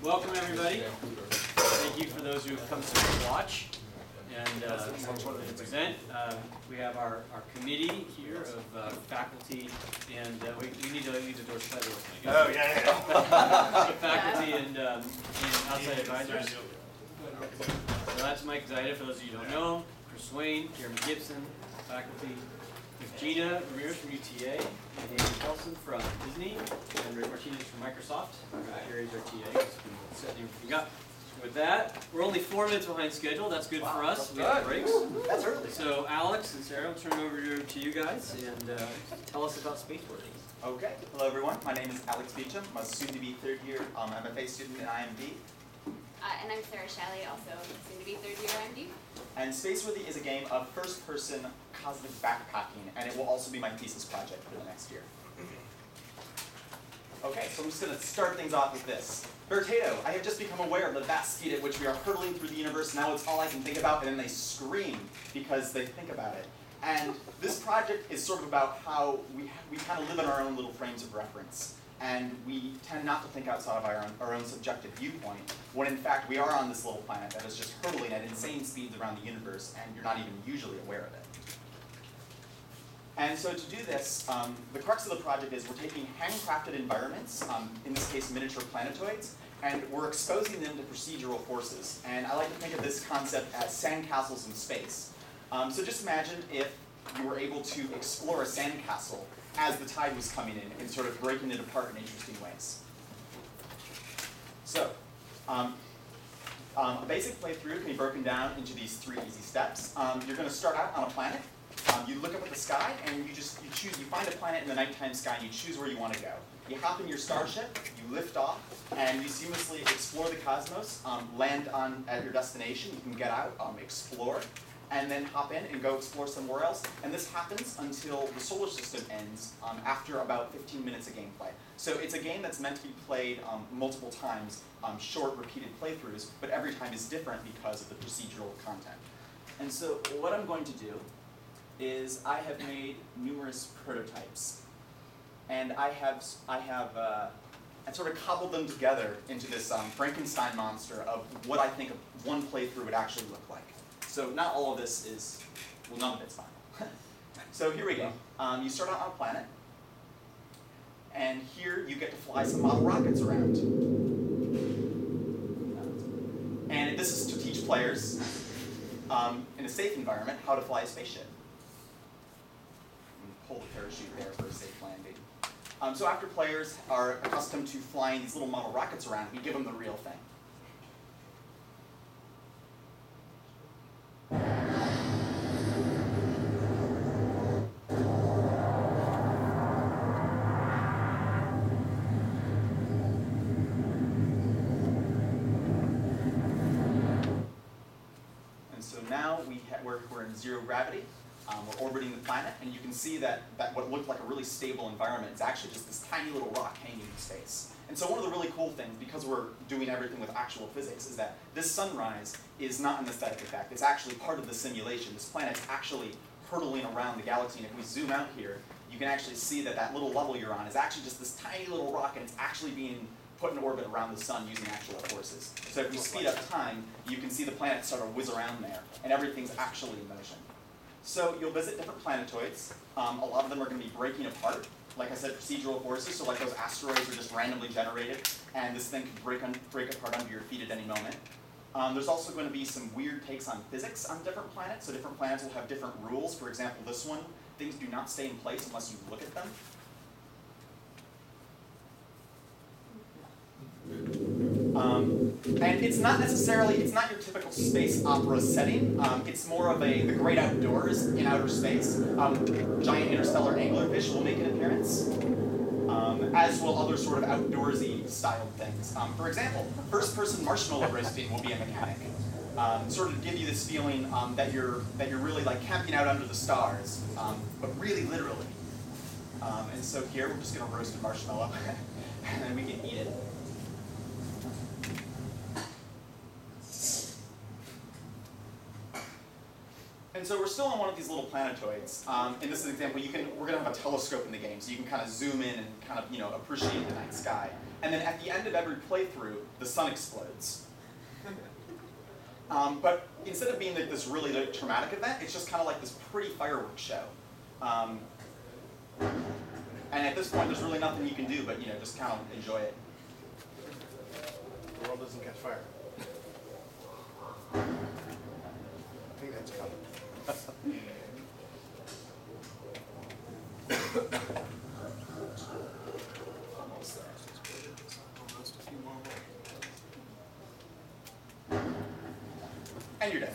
Welcome everybody. Thank you for those who have come to watch and more importantly to present. We have our committee here of faculty and we need to leave the door slightly open, I guess. Oh, yeah. Faculty and outside advisors. So that's Mike Zaida, for those of you who don't know him, Chris Swain, Jeremy Gibson, faculty. We have Gina Ramirez from UTA, and Amy Kelson from Disney, and Rick Martinez from Microsoft. Gary's our TA, so setting everything up. With that, we're only 4 minutes behind schedule. That's good for us. We have breaks. That's early. So Alex and Sarah, I'll turn it over to you guys and tell us about Spaceworthy. Okay. Hello, everyone. My name is Alex Beecham. I'm a soon-to-be third-year MFA student in IMD. And I'm Sarah Shalley, also soon-to-be third-year IMD. And Spaceworthy is a game of first-person cosmic backpacking, and it will also be my thesis project for the next year. Okay, so I'm just going to start things off with this. Bertato, I have just become aware of the vast speed at which we are hurtling through the universe. Now it's all I can think about, and then they scream because they think about it. And this project is sort of about how we kind of live in our own little frames of reference. And we tend not to think outside of our own subjective viewpoint, when in fact we are on this little planet that is just hurtling at insane speeds around the universe, and you're not even usually aware of it. And so to do this, the crux of the project is we're taking handcrafted environments, in this case miniature planetoids, and we're exposing them to procedural forces. And I like to think of this concept as sandcastles in space. So just imagine if you were able to explore a sandcastle as the tide was coming in and sort of breaking it apart in interesting ways. So, a basic playthrough can be broken down into these 3 easy steps. You're going to start out on a planet. You look up at the sky and you find a planet in the nighttime sky and you choose where you want to go. You hop in your starship, you lift off, and you seamlessly explore the cosmos, land at your destination. You can get out, explore, and then hop in and go explore somewhere else. And this happens until the solar system ends after about 15 minutes of gameplay. So it's a game that's meant to be played multiple times, short, repeated playthroughs, but every time is different because of the procedural content. And so what I'm going to do is I have made numerous prototypes. And I sort of cobbled them together into this Frankenstein monster of what I think one playthrough would actually look like. So not all of this is, well, none of it's final. So here we go. You start out on a planet, and here you get to fly some model rockets around. And this is to teach players, in a safe environment, how to fly a spaceship. Pull the parachute there for a safe landing. So after players are accustomed to flying these little model rockets around, we give them the real thing. And so now we're in zero gravity. We're orbiting the planet, and you can see that what looked like a really stable environment is actually just this tiny little rock hanging in space. And so one of the really cool things, because we're doing everything with actual physics, is that this sunrise is not an aesthetic effect. It's actually part of the simulation. This planet's actually hurtling around the galaxy, and if we zoom out here, you can actually see that that little level you're on is actually just this tiny little rock, and it's actually being put in orbit around the sun using actual forces. So if you speed up time, you can see the planet sort of whiz around there, and everything's actually in motion. So you'll visit different planetoids. A lot of them are going to be breaking apart. Like I said, procedural forces, so like those asteroids are just randomly generated, and this thing can break apart under your feet at any moment. There's also going to be some weird takes on physics on different planets, so different planets will have different rules. For example, this one, things do not stay in place unless you look at them. And it's not your typical space opera setting. It's more of the great outdoors in outer space. Giant interstellar anglerfish will make an appearance, as will other sort of outdoorsy styled things. For example, first-person marshmallow roasting will be a mechanic. Sort of give you this feeling that you're really like camping out under the stars, but really literally. And so here we're just going to roast a marshmallow, and then we can eat it. And so we're still on one of these little planetoids. In this example, we're going to have a telescope in the game, so you can kind of zoom in and kind of appreciate the night sky. And then at the end of every playthrough, the sun explodes. But instead of being like this really traumatic event, it's just kind of like this pretty fireworks show. And at this point, there's really nothing you can do but just kind of enjoy it. The world doesn't catch fire. I think that's coming. Almost there. Almost a few more more. And you're dead.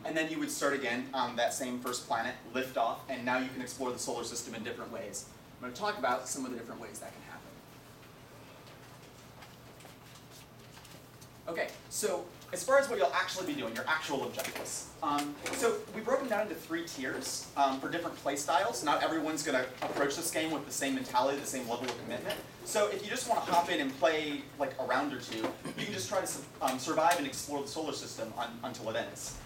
And then you would start again on that same first planet, lift off, and now you can explore the solar system in different ways. I'm going to talk about some of the different ways that can happen. Okay, so as far as what you'll actually be doing, your actual objectives. So we broke them down into 3 tiers for different play styles. Not everyone's going to approach this game with the same mentality, the same level of commitment. So if you just want to hop in and play like a round or two, you can just try to survive and explore the solar system until it ends.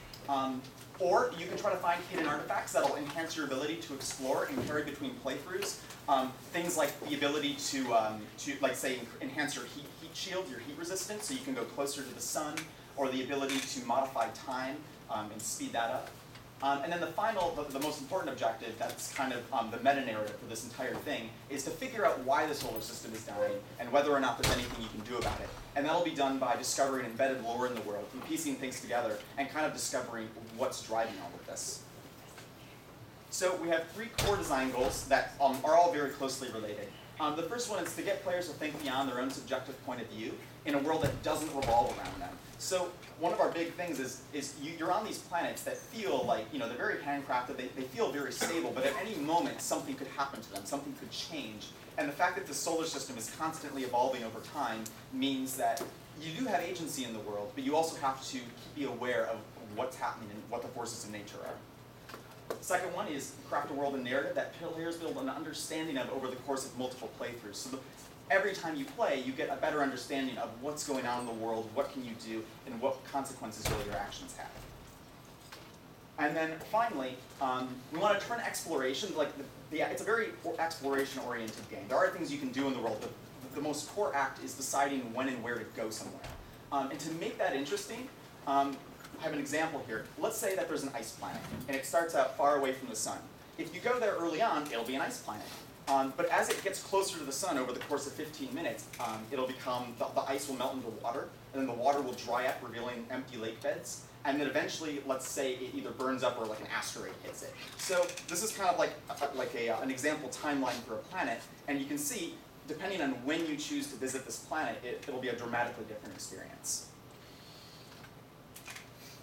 Or you can try to find hidden artifacts that'll enhance your ability to explore and carry between playthroughs. Things like the ability to like say, enhance your heat shield, your heat resistance, so you can go closer to the sun, or the ability to modify time and speed that up. And then the final, the most important objective, that's kind of the meta-narrative for this entire thing, is to figure out why the solar system is dying and whether or not there's anything you can do about it. And that'll be done by discovering embedded lore in the world, and piecing things together, and kind of discovering what's driving all of this. So we have 3 core design goals that are all very closely related. The first one is to get players to think beyond their own subjective point of view in a world that doesn't revolve around them. So one of our big things is you're on these planets that feel like, they're very handcrafted, they feel very stable, but at any moment something could happen to them, something could change. And the fact that the solar system is constantly evolving over time means that you do have agency in the world, but you also have to be aware of what's happening and what the forces of nature are. The second one is craft a world and narrative that players build an understanding of over the course of multiple playthroughs. So every time you play, you get a better understanding of what's going on in the world, what can you do, and what consequences will your actions have. And then finally, we want to turn exploration, it's a very exploration-oriented game. There are things you can do in the world, but the most core act is deciding when and where to go somewhere. And to make that interesting, I have an example here. Let's say that there's an ice planet, and it starts out far away from the sun. If you go there early on, it'll be an ice planet. But as it gets closer to the sun over the course of 15 minutes, it'll become, the ice will melt into water, and then the water will dry up, revealing empty lake beds. And then eventually, let's say it either burns up or like an asteroid hits it. So this is kind of like an example timeline for a planet, and you can see, depending on when you choose to visit this planet, it'll be a dramatically different experience.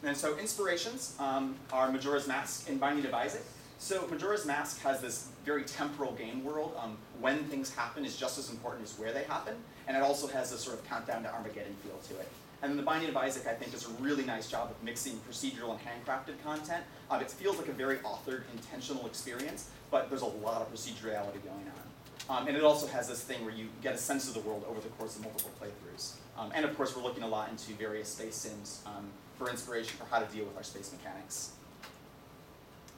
And so inspirations are Majora's Mask and Binding of Isaac. So Majora's Mask has this very temporal game world. When things happen is just as important as where they happen, and it also has this sort of countdown to Armageddon feel to it. And then the Binding of Isaac, I think, does a really nice job of mixing procedural and handcrafted content. It feels like a very authored, intentional experience, but there's a lot of procedurality going on. And it also has this thing where you get a sense of the world over the course of multiple playthroughs. And of course, we're looking a lot into various space sims for inspiration for how to deal with our space mechanics.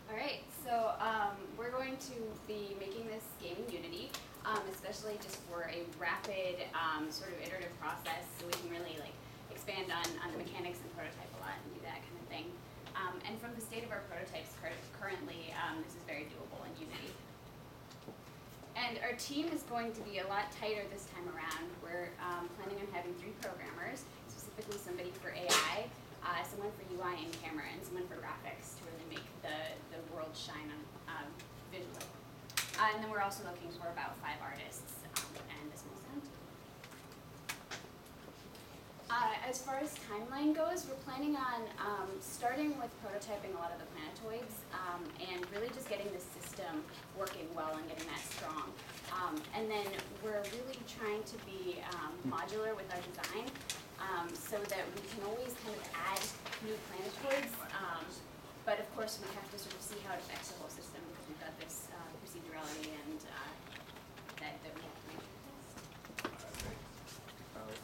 All right, so we're going to be making this game in Unity, especially just for a rapid sort of iterative process, so we can really expand on the mechanics and prototype a lot and do that kind of thing. And from the state of our prototypes currently, this is very doable in Unity. And our team is going to be a lot tighter this time around. We're planning on having 3 programmers, specifically somebody for AI, someone for UI and camera, and someone for graphics to really make the world shine on visually. And then we're also looking for about 5 artists and a small sound team. As far as timeline goes, we're planning on starting with prototyping a lot of the planetoids and really just getting the system working well and getting that strong. And then we're really trying to be modular with our design so that we can always kind of add new planetoids. But of course, we have to sort of see how it affects the whole system because we've got this procedurality and that we have to make sure it does.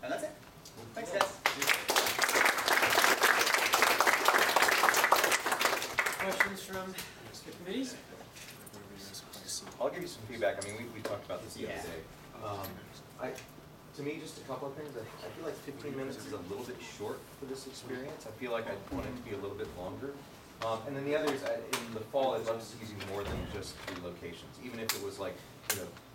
And that's it. Thanks, guys. Questions from the committees? I'll give you some feedback. I mean, we talked about this the other Yeah. day. To me, just a couple of things. I feel like 15 minutes is a little bit short for this experience. I feel like I want it to be a little bit longer. And then the other is, in the fall, I'd love to see you more than just 3 locations. Even if it was like,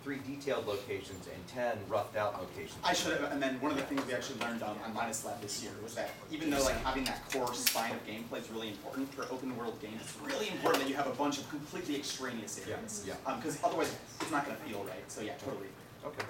3 detailed locations and 10 roughed out locations. I should have, and then one of the things we actually learned on Minus Lab this year was that even though like having that core spine of gameplay is really important for open world games, it's really important that you have a bunch of completely extraneous areas. Yeah. Because otherwise it's not going to feel right. So yeah, totally. Okay.